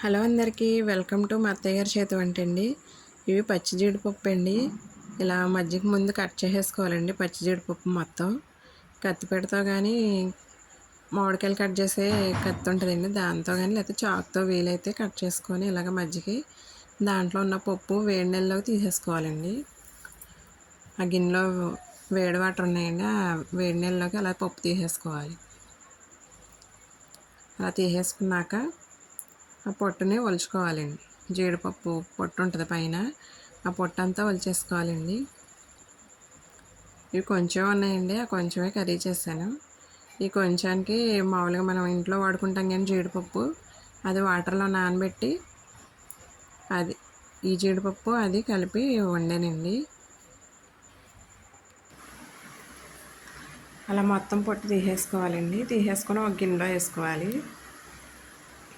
Hello అందరికీ welcome to మా అత్తయ్య గారి చేతి వంట అండి. ఇవి పచ్చి జీడిపప్పు అండి. ఇలా మజ్జిగ ముందు కట్ చేసేసుకోవాలండి. పచ్చి జీడిపప్పు మొత్తం కత్తిపీటతో కానీ మామిడికాయలు కట్ చేసే కత్తి ఉంటుందండి, దాంతో కానీ లేకపోతే చాకుతో వీలైతే కట్ చేసుకొని ఇలాగ మజ్జిగ దాంట్లో ఉన్న పప్పు వేడి నీళ్ళలోకి తీసేసుకోవాలండి. ఆ గిన్నెలో వేడి వాటర్ ఉన్నాయండి, ఆ వేడి నీళ్ళలోకి అలా పప్పు తీసేసుకోవాలి. అలా తీసేసుకున్నాక ఆ పొట్టుని ఒలుచుకోవాలండి. జీడిపప్పు పొట్టు ఉంటుంది పైన, ఆ పొట్టు అంతా ఒలిచేసుకోవాలండి. ఇవి కొంచెం ఉన్నాయండి, ఆ కొంచెమే కర్రీ చేశాను. ఈ కొంచానికి మామూలుగా మనం ఇంట్లో వాడుకుంటాం కానీ జీడిపప్పు అది వాటర్లో నానబెట్టి అది ఈ జీడిపప్పు అది కలిపి వండానండి. అలా మొత్తం పొట్టు తీసేసుకోవాలండి. తీసేసుకొని ఒక గిన్నెలో వేసుకోవాలి.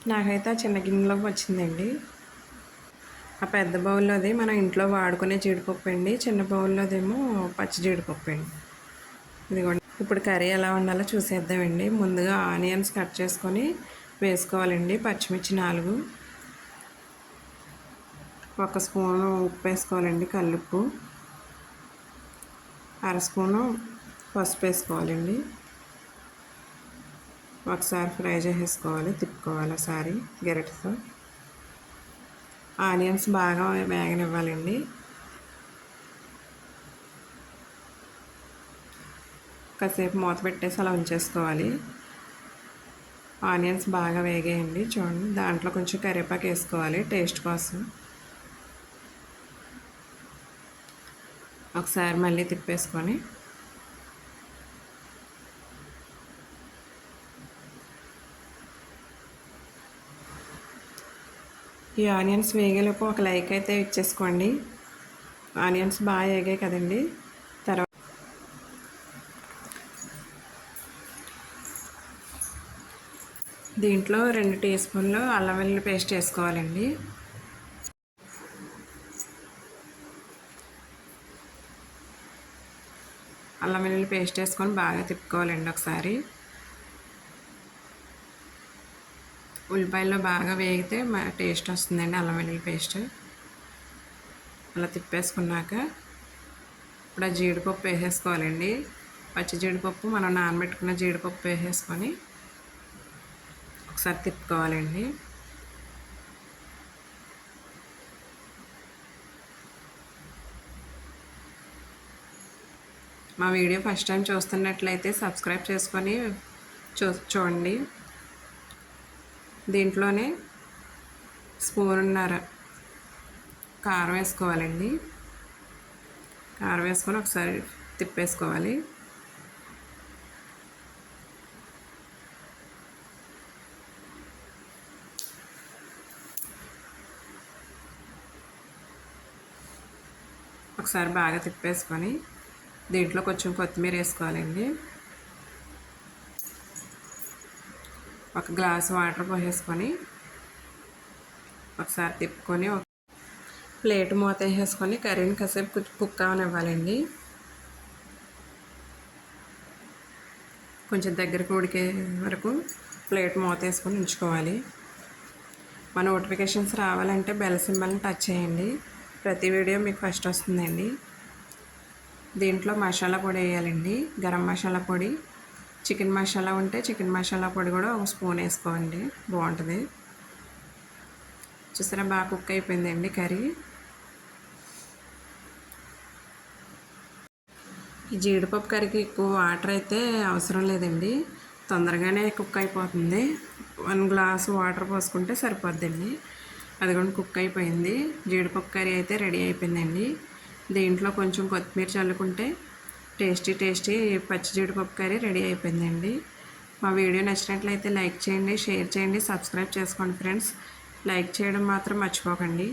నాకైతే ఆ చిన్న గిన్నెలోకి వచ్చిందండి. ఆ పెద్ద బౌల్లోది మనం ఇంట్లో వాడుకునే జీడిపప్పు అండి, చిన్న బౌల్లోదేమో పచ్చి జీడిపప్పు అండి. ఇదిగోండి. ఇప్పుడు కర్రీ ఎలా వండాలో చూసేద్దామండి. ముందుగా ఆనియన్స్ కట్ చేసుకొని వేసుకోవాలండి. పచ్చిమిర్చి 4, 1 స్పూను ఉప్పు వేసుకోవాలండి, కల్లుప్పు, 1/2 స్పూను పసుపు వేసుకోవాలండి. ఒకసారి ఫ్రై చేసేసుకోవాలి, తిప్పుకోవాలి ఒకసారి గరిటెతో. ఆనియన్స్ బాగా వేగనివ్వాలండి. కాసేపు మూత పెట్టేసి అలా ఉంచేసుకోవాలి. ఆనియన్స్ బాగా వేగేయండి. చూడండి, దాంట్లో కొంచెం కరివేపాకు వేసుకోవాలి టేస్ట్ కోసం. ఒకసారి మళ్ళీ తిప్పేసుకొని ఈ ఆనియన్స్ వేగేలోపు ఒక లైక్ అయితే ఇచ్చేసుకోండి. ఆనియన్స్ బాగా వేగాయి కదండి. తర్వాత దీంట్లో 2 టీ స్పూన్లు అల్లం వెల్లుల్లి పేస్ట్ వేసుకోవాలండి. అల్లం వెల్లుల్లి పేస్ట్ వేసుకొని బాగా తిప్పుకోవాలండి ఒకసారి. ఉల్లిపాయల్లో బాగా వేగితే టేస్ట్ వస్తుందండి అల్లం వెల్లుల్లి పేస్ట్. అలా తిప్పేసుకున్నాక ఇప్పుడు ఆ జీడిపప్పు వేసేసుకోవాలండి. పచ్చి జీడిపప్పు మనం నానబెట్టుకున్న జీడిపప్పు వేసేసుకొని ఒకసారి తిప్పుకోవాలండి. మా వీడియో ఫస్ట్ టైం చూస్తున్నట్లయితే సబ్స్క్రైబ్ చేసుకొని చూడండి. దీంట్లోనే 1.5 స్పూన్ కారం వేసుకోవాలండి. కారం వేసుకొని ఒకసారి తిప్పేసుకోవాలి. ఒకసారి బాగా తిప్పేసుకొని దీంట్లో కొంచెం కొత్తిమీర వేసుకోవాలండి. 1 గ్లాసు వాటర్ పోసేసుకొని ఒకసారి తిప్పుకొని ప్లేట్ మూత వేసేసుకొని కర్రీని కాసేపు కుక్ అవనివ్వాలండి. కొంచెం దగ్గరకు ఉడికే వరకు ప్లేట్ మూత వేసుకొని ఉంచుకోవాలి. మన నోటిఫికేషన్స్ రావాలంటే బెల్ సింబల్ని టచ్ చేయండి. ప్రతి వీడియో మీకు ఫస్ట్ వస్తుందండి. దీంట్లో మసాలా పొడి వేయాలండి. గరం మసాలా పొడి, చికెన్ మసాలా ఉంటే చికెన్ మసాలా పొడి కూడా 1 స్పూన్ వేసుకోండి, బాగుంటుంది. చూసారా, బాగా కుక్ అయిపోయిందండి కర్రీ. ఈ జీడిపప్పు కర్రీకి ఎక్కువ వాటర్ అయితే అవసరం లేదండి, తొందరగానే కుక్ అయిపోతుంది. 1 గ్లాసు వాటర్ పోసుకుంటే సరిపోద్దండి. అది కూడా కుక్ అయిపోయింది. జీడిపప్పు కర్రీ అయితే రెడీ అయిపోయిందండి. దీంట్లో కొంచెం కొత్తిమీర చల్లుకుంటే టేస్టీ పచ్చి జీడిపప్పు కర్రీ రెడీ అయిపోయిందండి. మా వీడియో నచ్చినట్లయితే లైక్ చేయండి, షేర్ చేయండి, సబ్స్క్రైబ్ చేసుకోండి ఫ్రెండ్స్. లైక్ చేయడం మాత్రం మర్చిపోకండి.